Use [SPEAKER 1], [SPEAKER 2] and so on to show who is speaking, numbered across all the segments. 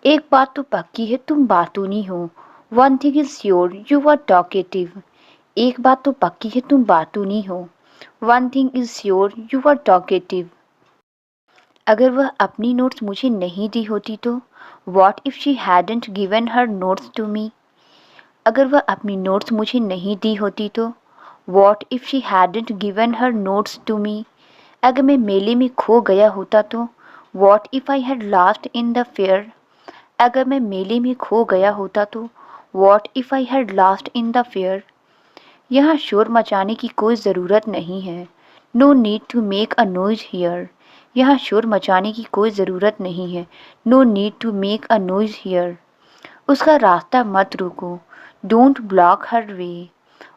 [SPEAKER 1] एक बात तो पक्की है, तुम बातूनी हो। One thing is sure, you are talkative. एक बात तो पक्की है, तुम बातूनी हो। One thing is sure, you are talkative. अगर वह अपनी नोट्स मुझे नहीं दी होती तो? What if she hadn't given her notes to me? अगर वह अपनी नोट्स मुझे नहीं दी होती तो? What if she hadn't given her notes to me? अगर मैं मेले में खो गया होता तो? What if I had lost in the fair? अगर मैं मेले में खो गया होता तो? What if I had lost in the fair? यहाँ शोर मचाने की कोई ज़रूरत नहीं है। No need to make a noise here. यहाँ शोर मचाने की कोई ज़रूरत नहीं है। No need to make a noise here. उसका रास्ता मत रोको। Don't block her way.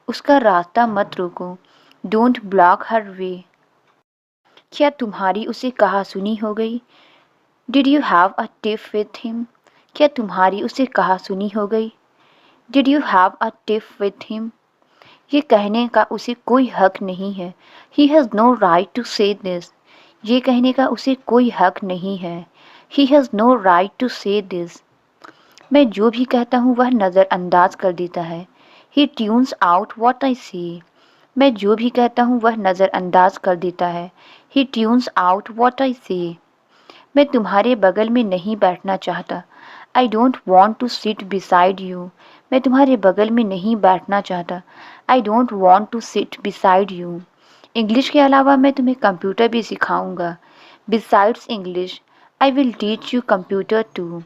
[SPEAKER 1] उसका रास्ता मत रोको। डोंट ब्लॉक हर वे। क्या तुम्हारी उसे कहा सुनी हो गई? Did you have a tiff with him? क्या तुम्हारी उसे कहा सुनी हो गई? Did you have a tiff with him? ये कहने का उसे कोई हक नहीं है। He has no right to say this. ये कहने का उसे कोई हक नहीं है। He has no right to say this. मैं जो भी कहता हूँ वह नज़रअंदाज कर देता है। He tunes out what I say. मैं जो भी कहता हूँ वह नज़रअंदाज कर देता है। He tunes out what I say. मैं तुम्हारे बगल में नहीं बैठना चाहता। I don't want to sit beside you. मैं तुम्हारे बगल में नहीं बैठना चाहता। I don't want to sit beside you. English के अलावा मैं तुम्हें कंप्यूटर भी सिखाऊंगा। Besides English I will teach you computer too.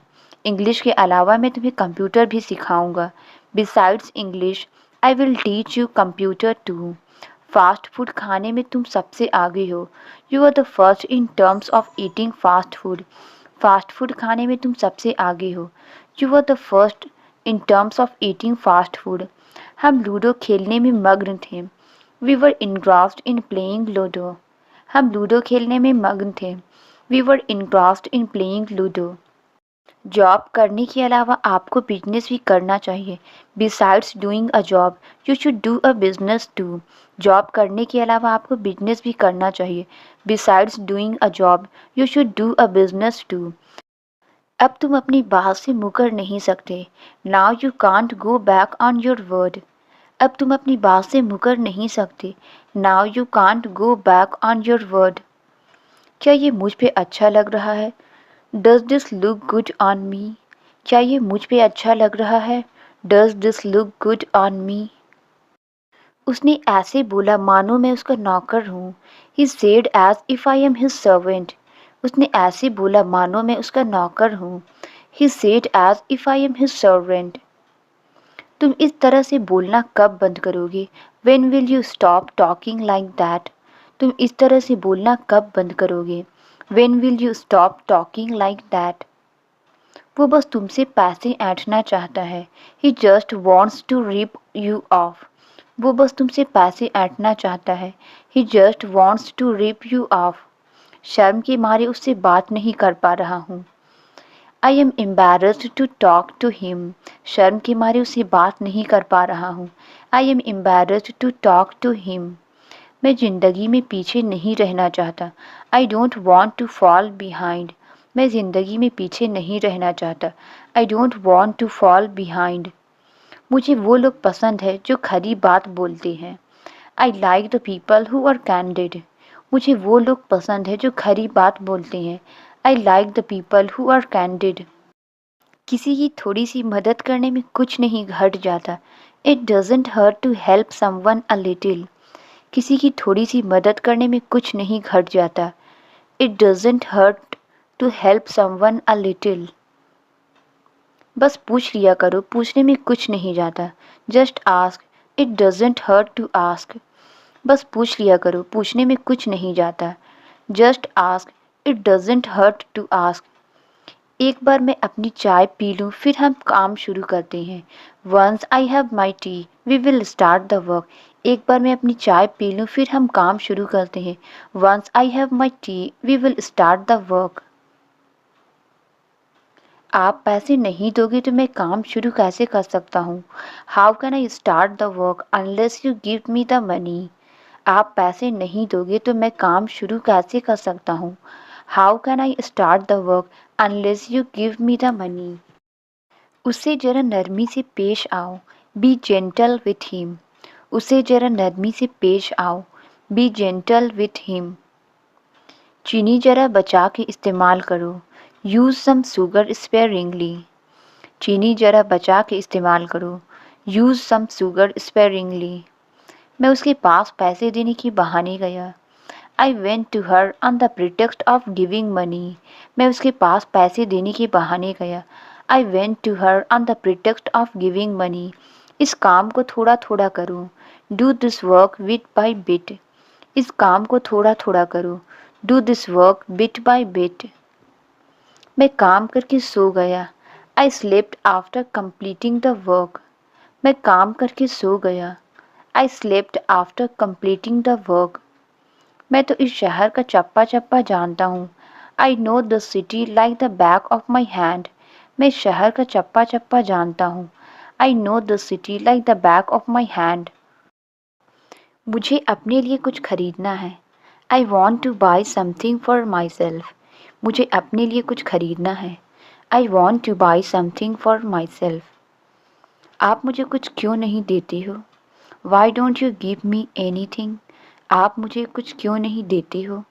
[SPEAKER 1] English के अलावा मैं तुम्हें कंप्यूटर भी सिखाऊंगा। Besides English I will teach you computer to. Fast food खाने में तुम सबसे आगे हो। You are the first in terms of eating fast food. Fast food खाने में तुम सबसे आगे हो। You are the first in terms of eating fast food. हम लूडो खेलने में मग्न थे। We were engrossed in playing ludo. हम लूडो खेलने में मग्न थे। We were engrossed in playing ludo. Job करने के अलावा आपको बिजनेस भी करना चाहिए। Besides doing a job you should do a business too. Job करने के अलावा आपको बिजनेस भी करना चाहिए। Besides doing a job you should do a business too. अब तुम अपनी बात से मुकर नहीं सकते। Now you can't go back on your word. अब तुम अपनी बात से मुकर नहीं सकते। Now you can't go back on your word. क्या ये मुझ पे अच्छा लग रहा है? Does this look good on me? क्या ये मुझ पे अच्छा लग रहा है? Does this look good on me? उसने ऐसे बोला मानो मैं उसका नौकर हूँ। He said as if I am his servant. उसने ऐसे बोला मानो मैं उसका नौकर हूँ। He said as if I am his servant. तुम इस तरह से बोलना कब बंद करोगे? When will you stop talking like that? तुम इस तरह से बोलना कब बंद करोगे? When will you stop talking like that? वो बस तुमसे पैसे ऐंठना चाहता है। He just wants to rip you off. वो बस तुमसे पैसे ऐंठना चाहता है। He just wants to rip you off. शर्म के मारे उससे बात नहीं कर पा रहा हूँ। I am embarrassed to talk to him. शर्म के मारे उससे बात नहीं कर पा रहा हूँ। I am embarrassed to talk to him. मैं ज़िंदगी में पीछे नहीं रहना चाहता। I don't want to fall behind. मैं ज़िंदगी में पीछे नहीं रहना चाहता। I don't want to fall behind. मुझे वो लोग पसंद है जो खरी बात बोलते हैं। I like the people who are candid. मुझे वो लोग पसंद है जो खरी बात बोलते हैं। I like the people who are candid. किसी की थोड़ी सी मदद करने में कुछ नहीं घट जाता। It doesn't hurt to help someone a little. किसी की थोड़ी सी मदद करने में कुछ नहीं घट जाता। It doesn't hurt to help someone a little. बस पूछ लिया करो, पूछने में कुछ नहीं जाता। Just ask, it doesn't hurt to ask. बस पूछ लिया करो, पूछने में कुछ नहीं जाता। Just ask, it doesn't hurt to ask. एक बार मैं अपनी चाय पी लूँ फिर हम काम शुरू करते हैं। Once I have my tea we will start the work. एक बार मैं अपनी चाय पी लूँ फिर हम काम शुरू करते हैं। Once I have my tea we will start the work. आप पैसे नहीं दोगे तो मैं काम शुरू कैसे कर सकता हूँ? How can I start the work unless you give me the money? आप पैसे नहीं दोगे तो मैं काम शुरू कैसे कर सकता हूँ? How can I start the work unless you give me the money. उसे जरा नरमी से पेश आओ, बी जेंटल विथ हिम। उसे जरा नरमी से पेश आओ, बी जेंटल विथ हिम। चीनी जरा बचा के इस्तेमाल करो, यूज़ सम शुगर स्पेयरिंगली। चीनी जरा बचा के इस्तेमाल करो, यूज़ सम शुगर स्पेयरिंगली। मैं उसके पास पैसे देने के बहाने गया। I went to her on the pretext of giving money. मैं उसके पास पैसे देने के बहाने गया। I went to her on the pretext of giving money. इस काम को थोड़ा थोड़ा करो, do this work bit by bit. इस काम को थोड़ा थोड़ा करो, do this work bit by bit. मैं काम करके सो गया। I slept after completing the work. मैं काम करके सो गया। I slept after completing the work. मैं तो इस शहर का चप्पा चप्पा जानता हूँ। I know the city like the back of my hand. मैं इस शहर का चप्पा चप्पा जानता हूँ। I know the city like the back of my hand. मुझे अपने लिए कुछ खरीदना है। I want two by something for my self. मुझे अपने लिए कुछ खरीदना है। I want two by something for myself. आप मुझे कुछ क्यों नहीं देते हो? Why don't you give me anything. आप मुझे कुछ क्यों नहीं देते हो?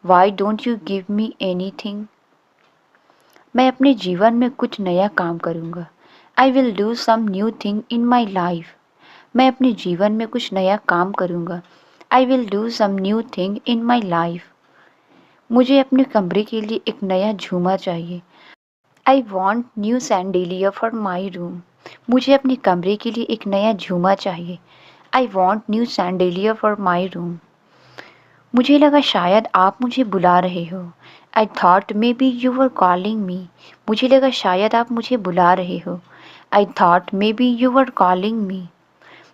[SPEAKER 1] Why don't you give me anything. मैं अपने जीवन में कुछ नया काम करूँगा। I will do some new thing in my life. मैं अपने जीवन में कुछ नया काम करूँगा। I will do some new thing in my life. मुझे अपने कमरे के लिए एक नया झूमर चाहिए। I want new chandelier for my room. मुझे अपने कमरे के लिए एक नया झूमर चाहिए। I want new chandelier for my room. मुझे लगा शायद आप मुझे बुला रहे हो। I thought maybe you were calling me. मुझे लगा शायद आप मुझे बुला रहे हो। I thought maybe you were calling me.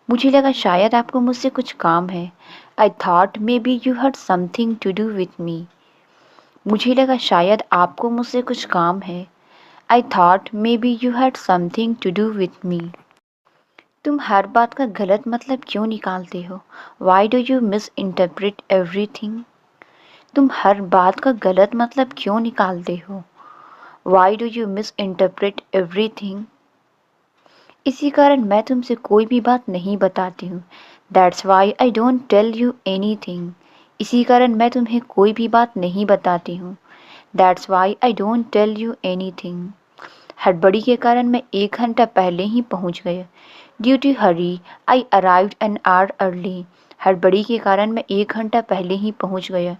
[SPEAKER 1] मुझे लगा शायद आपको मुझसे कुछ काम है। I thought maybe you had something to do with me. मुझे लगा शायद आपको मुझसे कुछ काम है। I thought maybe you had something to do with me. तुम हर बात का गलत मतलब क्यों निकालते हो? Why do you misinterpret everything. तुम हर बात का गलत मतलब क्यों निकालते हो? Why do you misinterpret everything. इसी कारण मैं तुमसे कोई भी बात नहीं बताती हूँ। That's why I don't tell you anything. इसी कारण मैं तुम्हें कोई भी बात नहीं बताती हूँ। That's why I don't tell you anything. हड़बड़ी के कारण मैं 1 घंटा पहले ही पहुँच गया। Due to hurry I arrived an hour early. हड़बड़ी के कारण मैं 1 घंटा पहले ही पहुँच गया।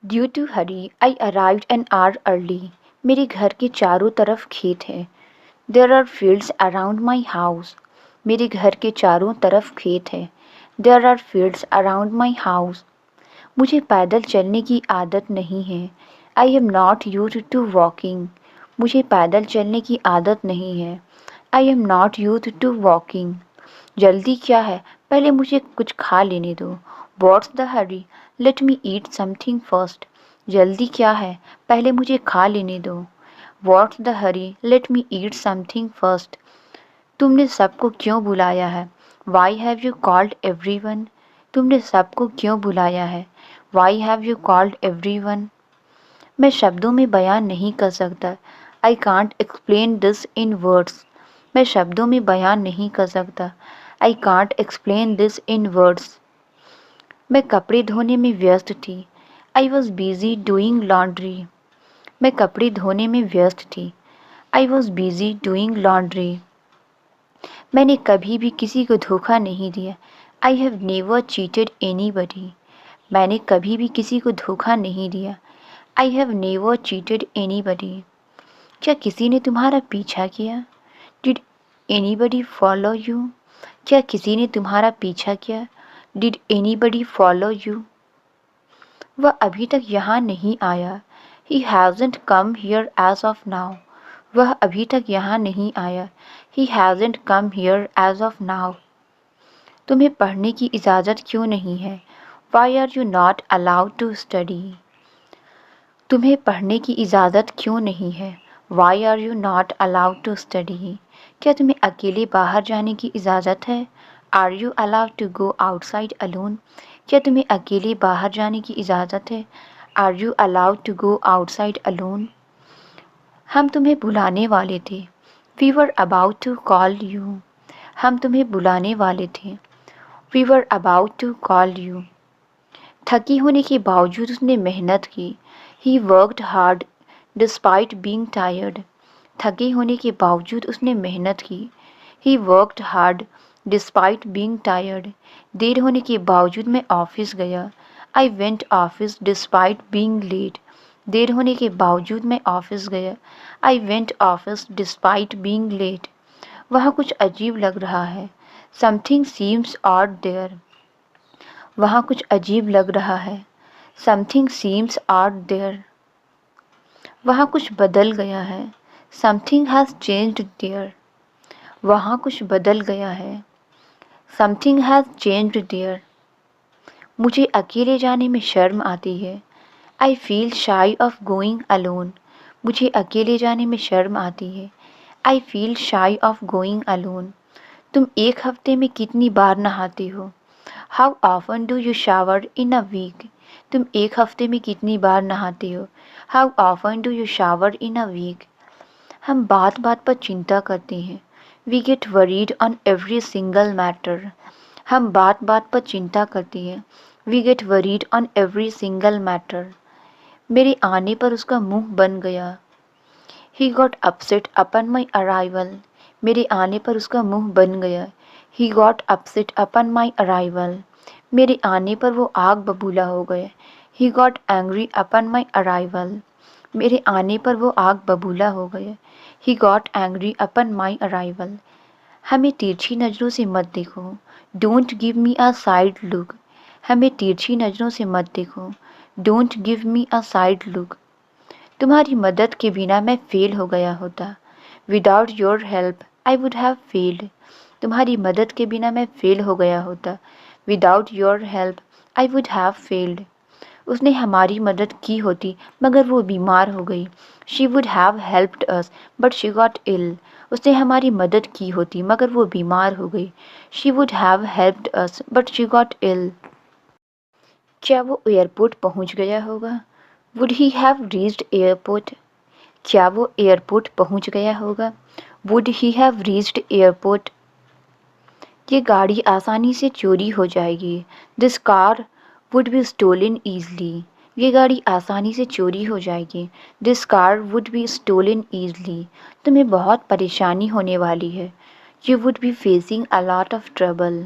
[SPEAKER 1] Due to hurry I arrived an hour early. मेरे घर के चारों तरफ खेत है। There are fields around my house. मेरे घर के चारों तरफ खेत है। There are fields around my house. मुझे पैदल चलने की आदत नहीं है। I am not used to walking. मुझे पैदल चलने की आदत नहीं है। I am not used to walking. जल्दी क्या है, पहले मुझे कुछ खा लेने दो। What's the Hari, let me eat something first. जल्दी क्या है, पहले मुझे खा लेने दो। What's the Hari, let me eat something first. तुमने सबको क्यों बुलाया है? Why have you called everyone. तुमने सबको क्यों बुलाया है? Why have you called everyone. मैं शब्दों में बयान नहीं कर सकता। I can't explain this in words. मैं शब्दों में बयान नहीं कर सकता। I can't explain this in words. मैं कपड़े धोने में व्यस्त थी। I was busy doing laundry. मैं कपड़े धोने में व्यस्त थी। I was busy doing laundry. मैंने कभी भी किसी को धोखा नहीं दिया। I have never cheated anybody. मैंने कभी भी किसी को धोखा नहीं दिया। I have never cheated anybody. क्या किसी ने तुम्हारा पीछा किया? Did anybody follow you. क्या किसी ने तुम्हारा पीछा किया? Did anybody follow you. वह अभी तक यहाँ नहीं आया। He hasn't come here as of now. वह अभी तक यहाँ नहीं आया। He hasn't come here as of now. तुम्हें पढ़ने की इजाज़त क्यों नहीं है? Why are you not allowed to study. तुम्हें पढ़ने की इजाज़त क्यों नहीं है? Why are you not allowed to study. क्या तुम्हें अकेले बाहर जाने की इजाज़त है? Are you allowed to go outside alone. क्या तुम्हें अकेले बाहर जाने की इजाज़त है? Are you allowed to go outside alone? हम तुम्हें बुलाने वाले थे। We were about to call you. हम तुम्हें बुलाने वाले थे। We were about to call you. थकी होने के बावजूद उसने मेहनत की। He worked hard despite being tired. थके होने के बावजूद उसने मेहनत की। He worked hard despite being tired. देर होने के बावजूद मैं ऑफिस गया। I went office despite being late. देर होने के बावजूद मैं ऑफिस गया। I went office despite being late. वहाँ कुछ अजीब लग रहा है। Something seems odd there. वहाँ कुछ अजीब लग रहा है। Something seems odd there. वहाँ कुछ बदल गया है। Something has changed there. वहाँ कुछ बदल गया है। Something has changed there. मुझे अकेले जाने में शर्म आती है। I feel shy of going alone. मुझे अकेले जाने में शर्म आती है। I feel shy of going alone. तुम एक हफ्ते में कितनी बार नहाते हो? How often do you shower in a week? तुम एक हफ्ते में कितनी बार नहाते हो? How often do you shower in a week? हम बात बात पर चिंता करते हैं। We get worried on every single matter. हम बात बात पर चिंता करते हैं। We get worried on every single matter. मेरे आने पर उसका मुंह बन गया। He got upset upon my arrival. मेरे आने पर उसका मुंह बन गया। He got upset upon my arrival. मेरे आने पर वो आग बबूला हो गए। He got angry upon my arrival. मेरे आने पर वो आग बबूला हो गए। He got angry upon my arrival. हमें तिरछी नज़रों से मत देखो। Don't give me a side look. हमें तिरछी नज़रों से मत देखो। Don't give me a side look. तुम्हारी मदद के बिना मैं फेल हो गया होता। Without your help I would have failed. तुम्हारी मदद के बिना मैं फेल हो गया होता। Without your help I would have failed. उसने हमारी मदद की होती मगर वो बीमार हो गई। She would have helped us but she got ill. उसने हमारी मदद की होती मगर वो बीमार हो गई। She would have helped us but she got ill. क्या वो एयरपोर्ट पहुंच गया होगा? Would he have reached airport? क्या वो एयरपोर्ट पहुंच गया होगा? Would he have reached airport? ये गाड़ी आसानी से चोरी हो जाएगी। This car would be stolen easily. ये गाड़ी आसानी से चोरी हो जाएगी। This car would be stolen easily. तुम्हें बहुत परेशानी होने वाली है। You would be facing a lot of trouble.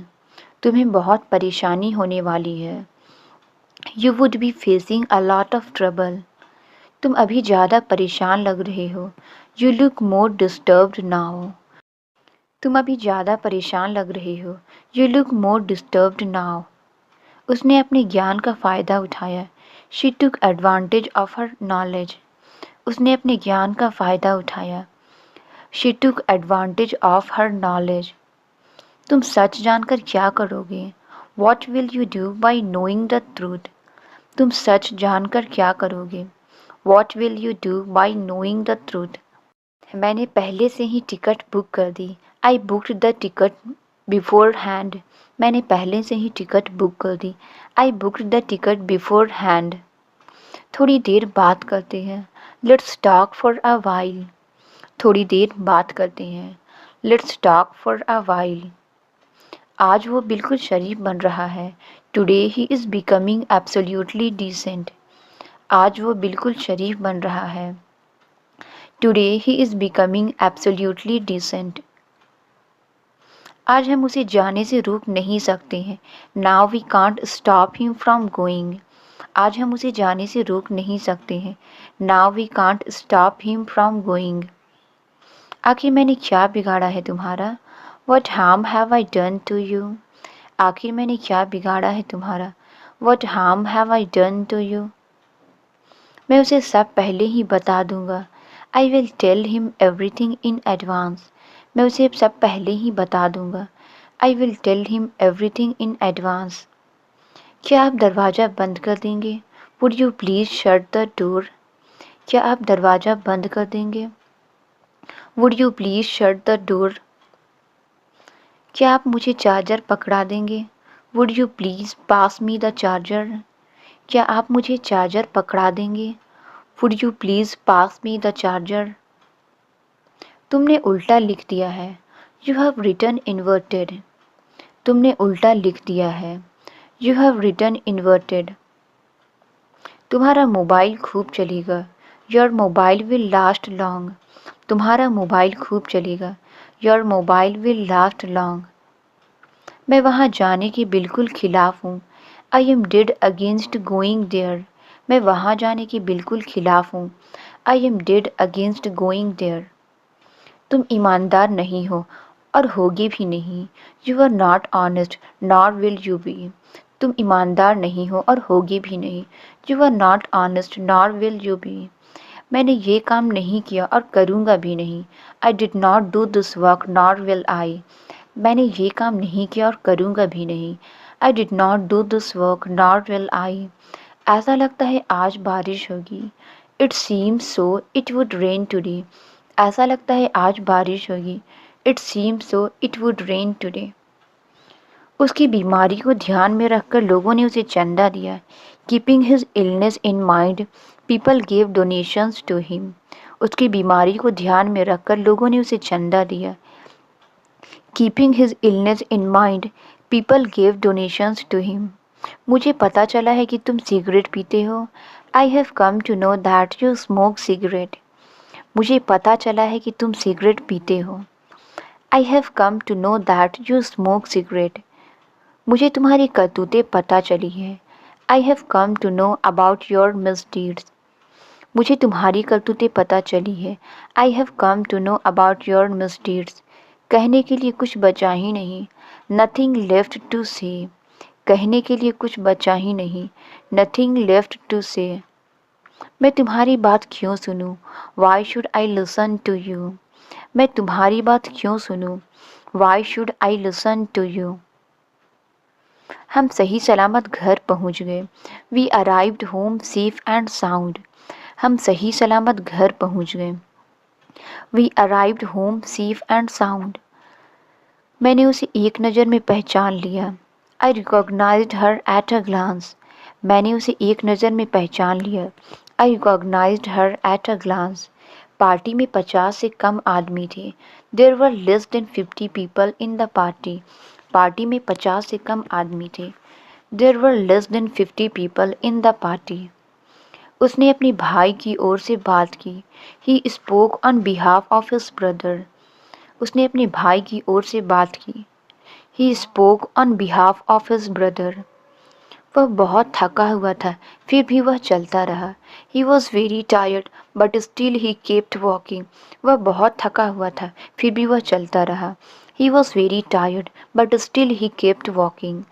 [SPEAKER 1] तुम्हें बहुत परेशानी होने वाली है। You would be facing a lot of trouble. तुम अभी ज़्यादा परेशान लग रहे हो। You look more disturbed now. तुम अभी ज़्यादा परेशान लग रहे हो। You look more disturbed now. उसने अपने ज्ञान का फ़ायदा उठाया। She took advantage of her knowledge. उसने अपने ज्ञान का फ़ायदा उठाया। She took advantage of her knowledge. तुम सच जानकर क्या करोगे? What will you do by knowing the truth? तुम सच जानकर क्या करोगे? What will you do by knowing the truth? मैंने पहले से ही टिकट बुक कर दी। I booked the ticket beforehand. मैंने पहले से ही टिकट बुक कर दी। I booked the ticket beforehand. थोड़ी देर बात करते हैं। Let's talk for a while. थोड़ी देर बात करते हैं। Let's talk for a while. आज वो बिल्कुल शरीफ बन रहा है। Today he is becoming absolutely decent. आज वो बिल्कुल शरीफ बन रहा है। Today he is becoming absolutely decent. आज हम उसे जाने से रोक नहीं सकते हैं। Now we can't stop him from going. आज हम उसे जाने से रोक नहीं सकते हैं। Now we can't stop him from going. आखिर मैंने क्या बिगाड़ा है तुम्हारा? What harm have I done to you? आखिर मैंने क्या बिगाड़ा है तुम्हारा? What harm have I done to you? मैं उसे सब पहले ही बता दूंगा। I will tell him everything in advance. मैं उसे सब पहले ही बता दूंगा। I will tell him everything in advance. क्या आप दरवाज़ा बंद कर देंगे? Would you please shut the door? क्या आप दरवाज़ा बंद कर देंगे? Would you please shut the door? क्या आप मुझे चार्जर पकड़ा देंगे? Would you please pass me the charger? क्या आप मुझे चार्जर पकड़ा देंगे? Would you please pass me the charger? तुमने उल्टा लिख दिया है। You have written inverted. तुमने उल्टा लिख दिया है। You have written inverted. तुम्हारा मोबाइल खूब चलेगा। Your mobile will last long. तुम्हारा मोबाइल खूब चलेगा। Your mobile will last long. मैं वहाँ जाने के बिल्कुल खिलाफ हूँ। I am dead against going there. मैं वहाँ जाने के बिल्कुल खिलाफ हूँ। I am dead against going there. तुम ईमानदार नहीं हो और होगे भी नहीं। You are not honest nor will you be. तुम ईमानदार नहीं हो और होगे भी नहीं। You are not honest nor will you be. मैंने ये काम नहीं किया और करूँगा भी नहीं। I did not do this work nor will I. मैंने ये काम नहीं किया और करूँगा भी नहीं। I did not do this work nor will आई। ऐसा लगता है आज बारिश होगी। It seems so it would rain today. ऐसा लगता है आज बारिश होगी। It seems so it would rain today. उसकी बीमारी को ध्यान में रखकर लोगों ने उसे चंदा दिया। Keeping his illness in mind people gave donations to him. उसकी बीमारी को ध्यान में रखकर लोगों ने उसे चंदा दिया। Keeping his illness in mind people gave donations to him. मुझे पता चला है कि तुम सिगरेट पीते हो। I have come to know that you smoke cigarette. मुझे पता चला है कि तुम सिगरेट पीते हो। I have come to know that you smoke cigarette. मुझे तुम्हारी करतूतें पता चली है। I have come to know about your misdeeds. मुझे तुम्हारी करतूतें पता चली है। I have come to know about your misdeeds. कहने के लिए कुछ बचा ही नहीं। नथिंग लेफ्ट टू से। कहने के लिए कुछ बचा ही नहीं। नथिंग लेफ्ट टू से। मैं तुम्हारी बात क्यों सुनूं? Why should I listen to you? मैं तुम्हारी बात क्यों सुनूं? Why should I listen to you? हम सही सलामत घर पहुंच गए। We arrived home safe and sound. हम सही सलामत घर पहुंच गए। We arrived home safe and sound. मैंने उसे एक नज़र में पहचान लिया। I recognised her at a glance. मैंने उसे एक नज़र में पहचान लिया। I recognised her at a glance. Party में 50 से कम आदमी थे। There were less than 50 people in the party. Party में 50 से कम आदमी थे। There were less than 50 people in the party. उसने अपने भाई की ओर से बात की। He spoke on behalf of his brother. उसने अपने भाई की ओर से बात की। He spoke on behalf of his brother. वह बहुत थका हुआ था, फिर भी वह चलता रहा। He was very tired but still he kept walking. वह बहुत थका हुआ था, फिर भी वह चलता रहा। He was very tired but still he kept walking.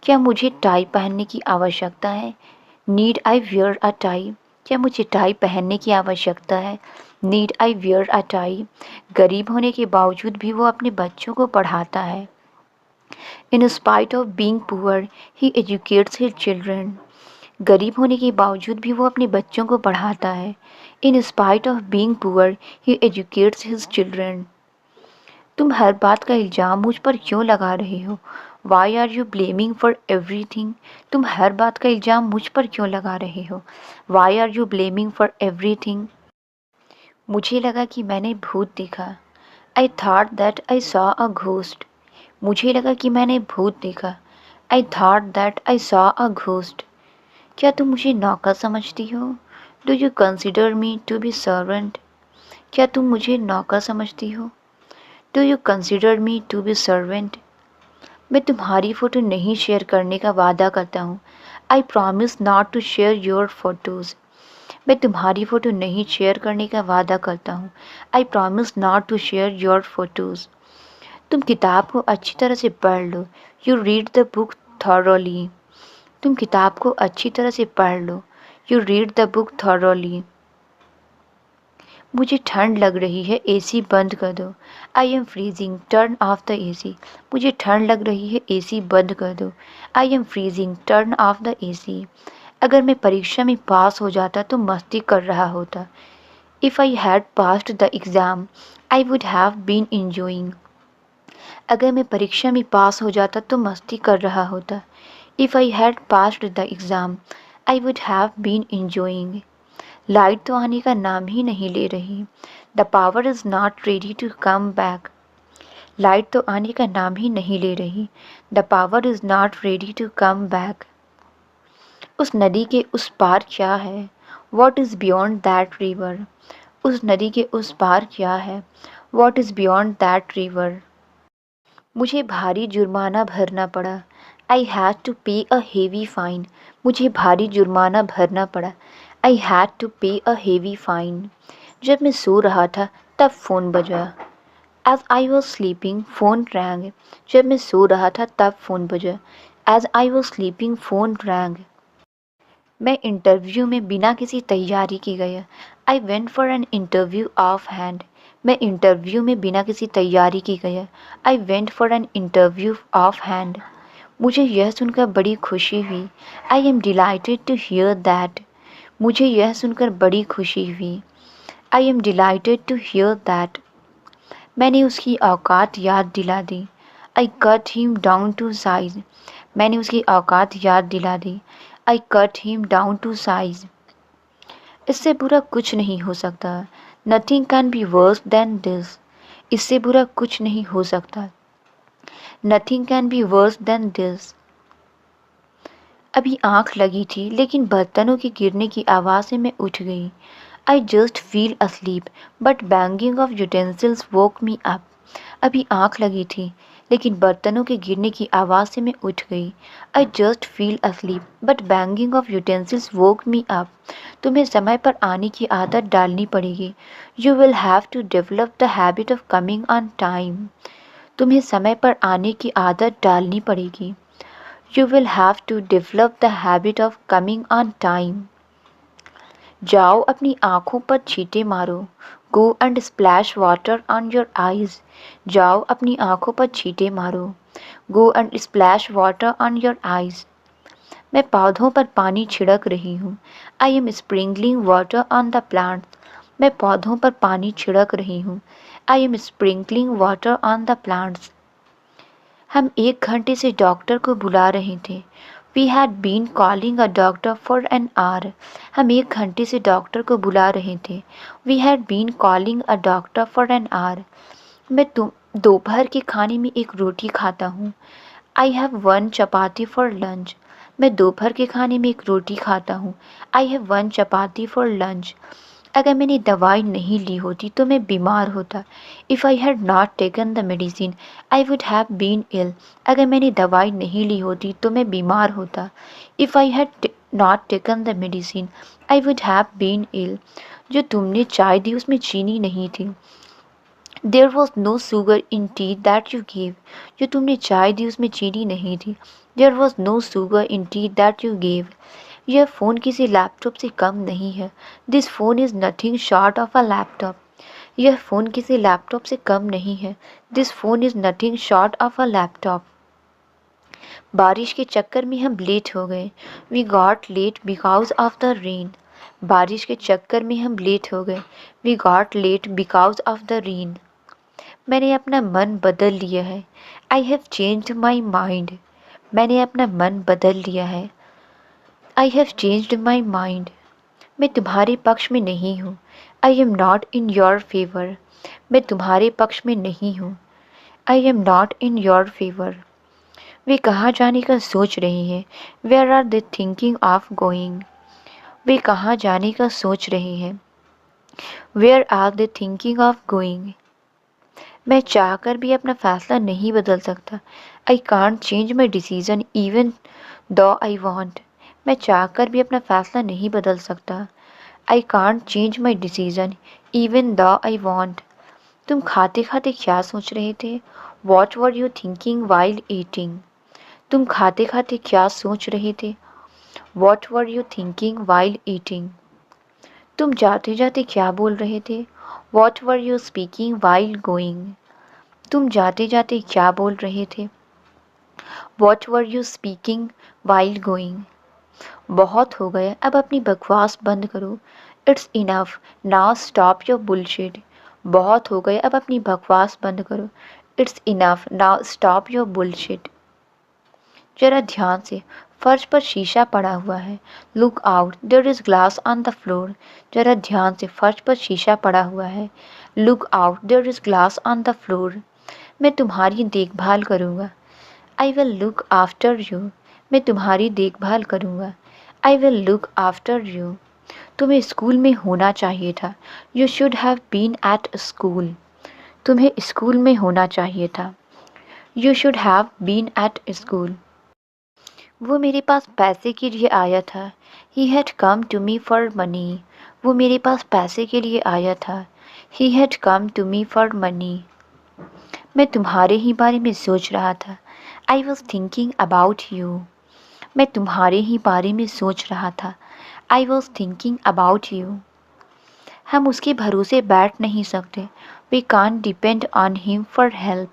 [SPEAKER 1] क्या मुझे टाई पहनने की आवश्यकता है? Need I wear a tie? क्या मुझे टाई पहनने की आवश्यकता है? Need I wear a tie? गरीब होने के बावजूद भी वो अपने बच्चों को पढ़ाता है। In spite of being poor he educates his children. गरीब होने के बावजूद भी वो अपने बच्चों को पढ़ाता है। In spite of being poor he educates his children. तुम हर बात का इल्ज़ाम मुझ पर क्यों लगा रहे हो? Why are you blaming for everything? तुम हर बात का इल्ज़ाम मुझ पर क्यों लगा रहे हो? Why are you blaming for everything? मुझे लगा कि मैंने भूत देखा। I thought that I saw a ghost. मुझे लगा कि मैंने भूत देखा। I thought that I saw a ghost. क्या तुम मुझे नौकर समझती हो? Do you consider me to be servant? क्या तुम मुझे नौकर समझती हो? Do you consider me to be servant? मैं तुम्हारी फ़ोटो नहीं शेयर करने का वादा करता हूँ। I promise not to share your photos. मैं तुम्हारी फ़ोटो नहीं शेयर करने का वादा करता हूँ। I promise not to share your photos. तुम किताब को अच्छी तरह से पढ़ लो। You read the book thoroughly. तुम किताब को अच्छी तरह से पढ़ लो। You read the book thoroughly. मुझे ठंड लग रही है, एसी बंद कर दो। I am freezing, turn off the AC. मुझे ठंड लग रही है, एसी बंद कर दो। I am freezing, turn off the AC. अगर मैं परीक्षा में पास हो जाता तो मस्ती कर रहा होता। If I had passed the exam I would have been enjoying. अगर मैं परीक्षा में पास हो जाता तो मस्ती कर रहा होता। If I had passed the exam I would have been enjoying. Light तो आने का नाम ही नहीं ले रही। The power is not ready to come back. Light तो आने का नाम ही नहीं ले रही। The power is not ready to come back. उस नदी के उस पार क्या है? What is beyond that river? उस नदी के उस पार क्या है? What is beyond that river? मुझे भारी जुर्माना भरना पड़ा। आई हैड टू पे अ हेवी फाइन। मुझे भारी जुर्माना भरना पड़ा। आई हैड टू पे अ हेवी फाइन। जब मैं सो रहा था तब फ़ोन बजा। As I was sleeping phone rang. जब मैं सो रहा था तब फ़ोन बजा। As I was sleeping phone rang. मैं इंटरव्यू में बिना किसी तैयारी के गया। I went for an interview off hand. मैं इंटरव्यू में बिना किसी तैयारी के गया। I went for an interview off hand. मुझे यह सुनकर बड़ी खुशी हुई। I am delighted to hear that. मुझे यह सुनकर बड़ी खुशी हुई। I am delighted to hear that. मैंने उसकी औकात याद दिला दी। I cut him down to size. मैंने उसकी औकात याद दिला दी। I cut him down to size. इससे बुरा कुछ नहीं हो सकता। Nothing can be worse than this. इससे बुरा कुछ नहीं हो सकता। Nothing can be worse than this. अभी आँख लगी थी लेकिन बर्तनों के गिरने की आवाज़ से मैं उठ गई। I just feel asleep but banging of utensils woke me up. अभी आँख लगी थी लेकिन बर्तनों के गिरने की आवाज़ से मैं उठ गई। I just feel asleep but banging of utensils woke me up. तुम्हें समय पर आने की आदत डालनी पड़ेगी। You will have to develop the habit of coming on time. तुम्हें समय पर आने की आदत डालनी पड़ेगी। You will have to develop the habit of coming on time. जाओ अपनी आँखों पर छींटे मारो। Go and splash water on your eyes. जाओ अपनी आँखों पर छींटे मारो। Go and splash water on your eyes. मैं पौधों पर पानी छिड़क रही हूँ। I am sprinkling water on the plants. मैं पौधों पर पानी छिड़क रही हूँ। I am sprinkling water on the plants. हम 1 घंटे से डॉक्टर को बुला रहे थे। We had been calling a doctor for an hour. हम 1 घंटे से डॉक्टर को बुला रहे थे। We had been calling a doctor for an hour. मैं दोपहर के खाने में एक रोटी खाता हूँ। I have one chapati for lunch. मैं दोपहर के खाने में एक रोटी खाता हूँ। I have one chapati for lunch. अगर मैंने दवाई नहीं ली होती तो मैं बीमार होता। If I had not taken the medicine I would have been ill. अगर मैंने दवाई नहीं ली होती तो मैं बीमार होता। If I had not taken the medicine I would have been ill. जो तुमने चाय दी उसमें चीनी नहीं थी। There was no sugar in tea that you gave. जो तुमने चाय दी उसमें चीनी नहीं थी। There was no sugar in tea that you gave. यह फ़ोन किसी लैपटॉप से कम नहीं है। This phone is nothing short of a laptop. यह फ़ोन किसी लैपटॉप से कम नहीं है। This phone is nothing short of a laptop. बारिश के चक्कर में हम लेट हो गए। We got late because of the rain. बारिश के चक्कर में हम लेट हो गए। We got late because of the rain. मैंने अपना मन बदल लिया है। I have changed my mind. मैंने अपना मन बदल लिया है। I have changed my mind. मैं तुम्हारे पक्ष में नहीं हूँ। I am not in your favour. मैं तुम्हारे पक्ष में नहीं हूँ। I am not in your favour. वे कहाँ जाने का सोच रहे हैं। Where are they thinking of going. वे कहाँ जाने का सोच रहे हैं। Where are they thinking of going. मैं चाहकर भी अपना फैसला नहीं बदल सकता। I can't change my decision even though I want. मैं चाहकर भी अपना फैसला नहीं बदल सकता। I can't change my decision even though I want. तुम खाते खाते क्या सोच रहे थे। What were you thinking while eating. तुम खाते खाते क्या सोच रहे थे। What were you thinking while eating. तुम जाते जाते क्या बोल रहे थे। What were you speaking while going. तुम जाते जाते क्या बोल रहे थे। What were you speaking while going. बहुत हो गया अब अपनी बकवास बंद करो। It's enough now stop your bullshit. बहुत हो गया अब अपनी बकवास बंद करो। It's enough now stop your bullshit. जरा ध्यान से, फर्श पर शीशा पड़ा हुआ है। Look out, there is glass on the floor. जरा ध्यान से, फर्श पर शीशा पड़ा हुआ है। Look out, there is glass on the floor. मैं तुम्हारी देखभाल करूँगा। I will look after you. मैं तुम्हारी देखभाल करूँगा। I will look after you. तुम्हें स्कूल में होना चाहिए था। You should have been at school. तुम्हें स्कूल में होना चाहिए था। You should have been at school. वो मेरे पास पैसे के लिए आया था। He had come to me for money. वो मेरे पास पैसे के लिए आया था। He had come to me for money. मैं तुम्हारे ही बारे में सोच रहा था। I was thinking about you. मैं तुम्हारे ही बारे में सोच रहा था। I was thinking about you. हम उसके भरोसे बैठ नहीं सकते। We can't depend on him for help.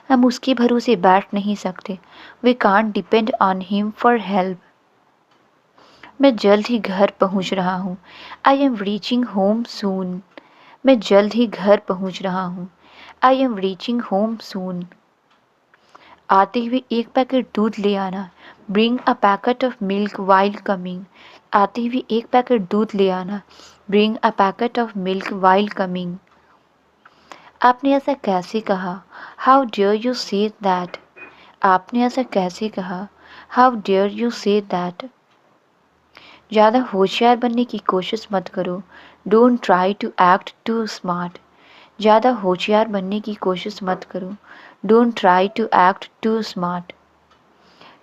[SPEAKER 1] हम उसके भरोसे बैठ नहीं सकते। We can't depend on him for help. मैं जल्द ही घर पहुंच रहा हूँ। I am reaching home soon. मैं जल्द ही घर पहुंच रहा हूँ। I am reaching home soon. आते हुए एक पैकेट दूध ले आना। Bring a packet of milk while coming. आते हुए एक पैकेट दूध ले आना। Bring a packet of milk while coming. आपने ऐसा कैसे कहा? How dare you say that. आपने ऐसा कैसे कहा? How dare you say that. ज़्यादा होशियार बनने की कोशिश मत करो। Don't try to act too smart. ज़्यादा होशियार बनने की कोशिश मत करो। Don't try to act too smart.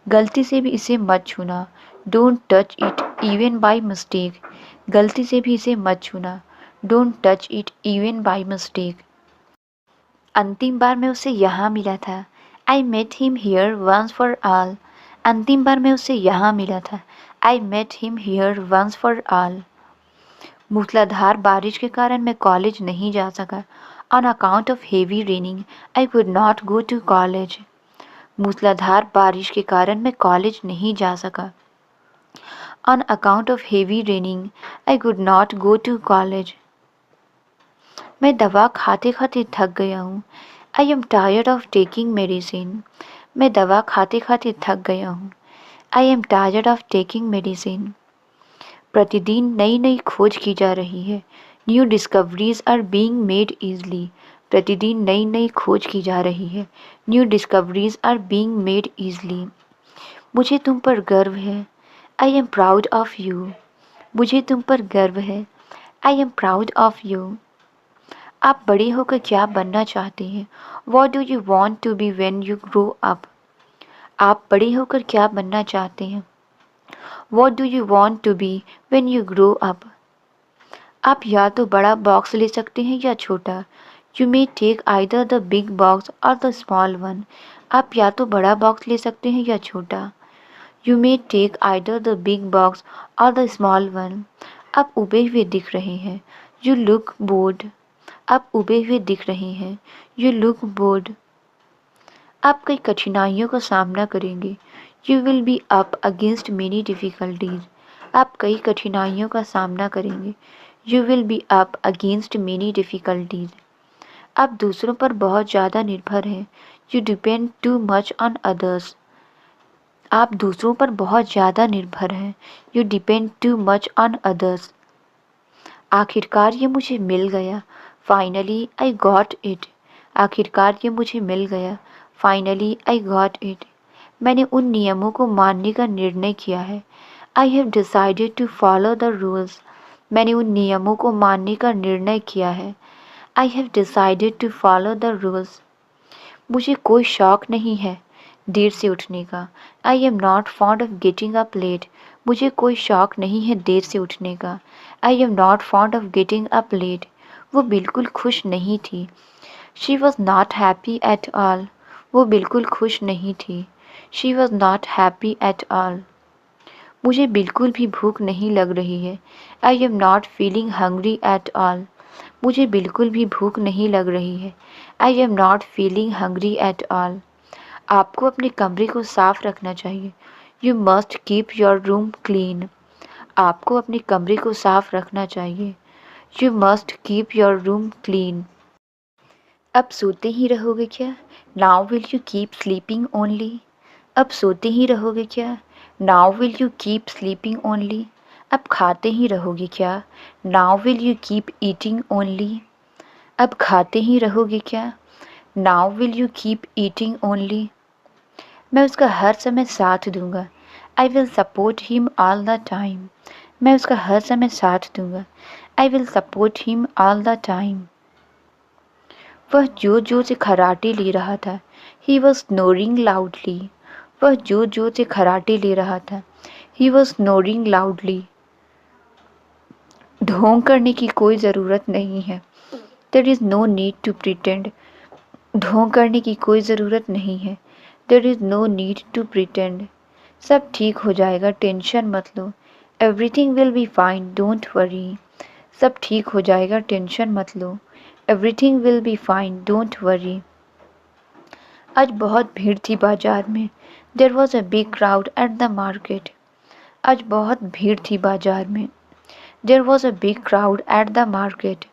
[SPEAKER 1] गलती से भी इसे मत छूना। Don't touch it even by mistake. गलती से भी इसे मत छूना। Don't touch it even by mistake. अंतिम बार मैं उसे यहाँ मिला था। I met him here once for all. अंतिम बार मैं उसे यहाँ मिला था। I met him here once for all. मूसलाधार बारिश के कारण मैं कॉलेज नहीं जा सका। On account of heavy raining I could not go to college. मूसलाधार बारिश के कारण मैं कॉलेज नहीं जा सका। On account of heavy raining I could not go to college. मैं दवा खाते खाते थक गया हूँ। I am tired of taking medicine. मैं दवा खाते खाते थक गया हूँ। I am tired of taking medicine. प्रतिदिन नई नई खोज की जा रही है। New discoveries are being made easily. प्रतिदिन नई नई खोज की जा रही है। New discoveries are being made easily. मुझे तुम पर गर्व है। I am proud of you. मुझे तुम पर गर्व है। I am proud of you. आप बड़े होकर क्या बनना चाहते हैं? What do you want to be when you grow up. आप बड़े होकर क्या बनना चाहते हैं? What do you want to be when you grow up. आप या तो बड़ा बॉक्स ले सकते हैं या छोटा। You may take either the big box or the small one. आप या तो बड़ा बॉक्स ले सकते हैं या छोटा। You may take either the big box or the small one. आप उबे हुए दिख रहे हैं। You look bored. आप उबे हुए दिख रहे हैं। You look bored. आप कई कठिनाइयों का सामना करेंगे। You will be up against many difficulties. आप कई कठिनाइयों का सामना करेंगे। You will be up against many difficulties. आप दूसरों पर बहुत ज़्यादा निर्भर हैं। You depend too much on others. आप दूसरों पर बहुत ज़्यादा निर्भर हैं। You depend too much on others. आखिरकार ये मुझे मिल गया। Finally I got it. आखिरकार ये मुझे मिल गया। Finally I got it. मैंने उन नियमों को मानने का निर्णय किया है। I have decided to follow the rules. मैंने उन नियमों को मानने का निर्णय किया है। I have decided to follow the rules. मुझे कोई शौक नहीं है देर से उठने का। I am not fond of getting up late. मुझे कोई शौक नहीं है देर से उठने का। I am not fond of getting up late. वो बिल्कुल खुश नहीं थी। She was not happy at all. वो बिल्कुल खुश नहीं थी। She was not happy at all. मुझे बिल्कुल भी भूख नहीं लग रही है। I am not feeling hungry at all. मुझे बिल्कुल भी भूख नहीं लग रही है। I am not feeling hungry at all. आपको अपने कमरे को साफ रखना चाहिए। You must keep your room clean. आपको अपने कमरे को साफ रखना चाहिए। You must keep your room clean. अब सोते ही रहोगे क्या? Now will you keep sleeping only. अब सोते ही रहोगे क्या? Now will you keep sleeping only? अब खाते ही रहोगे क्या? Now will you keep eating only? अब खाते ही रहोगे क्या? Now will you keep eating only? मैं उसका हर समय साथ दूंगा। I will support him all the time. मैं उसका हर समय साथ दूंगा। I will support him all the time. वह जोर जोर से खर्राटे ले रहा था। He was snoring loudly. वह जोर जोर से खर्राटे ले रहा था। He was snoring loudly. ढोंग करने की कोई ज़रूरत नहीं है। There is no need to pretend. ढोंग करने की कोई ज़रूरत नहीं है। There is no need to pretend. सब ठीक हो जाएगा, टेंशन मत लो। Everything will be fine, don't worry. सब ठीक हो जाएगा, टेंशन मत लो। Everything will be fine, don't worry. आज बहुत भीड़ थी बाजार में। There was a big crowd at the market. आज बहुत भीड़ थी बाजार में। There was a big crowd at the market.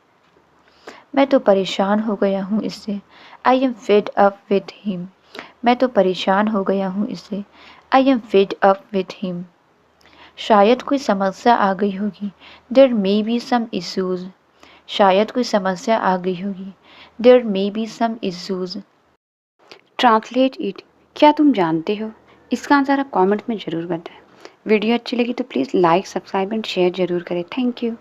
[SPEAKER 1] मैं तो परेशान हो गया हूँ इससे। I am fed up with him. मैं तो परेशान हो गया हूँ इससे। I am fed up with him. शायद कोई समस्या आ गई होगी। There may be some issues. शायद कोई समस्या आ गई होगी। There may be some issues. Translate it. क्या तुम जानते हो? इसका आंसर आप कमेंट में ज़रूर बताएं। वीडियो अच्छी लगी तो please like, subscribe and share ज़रूर करें। Thank you.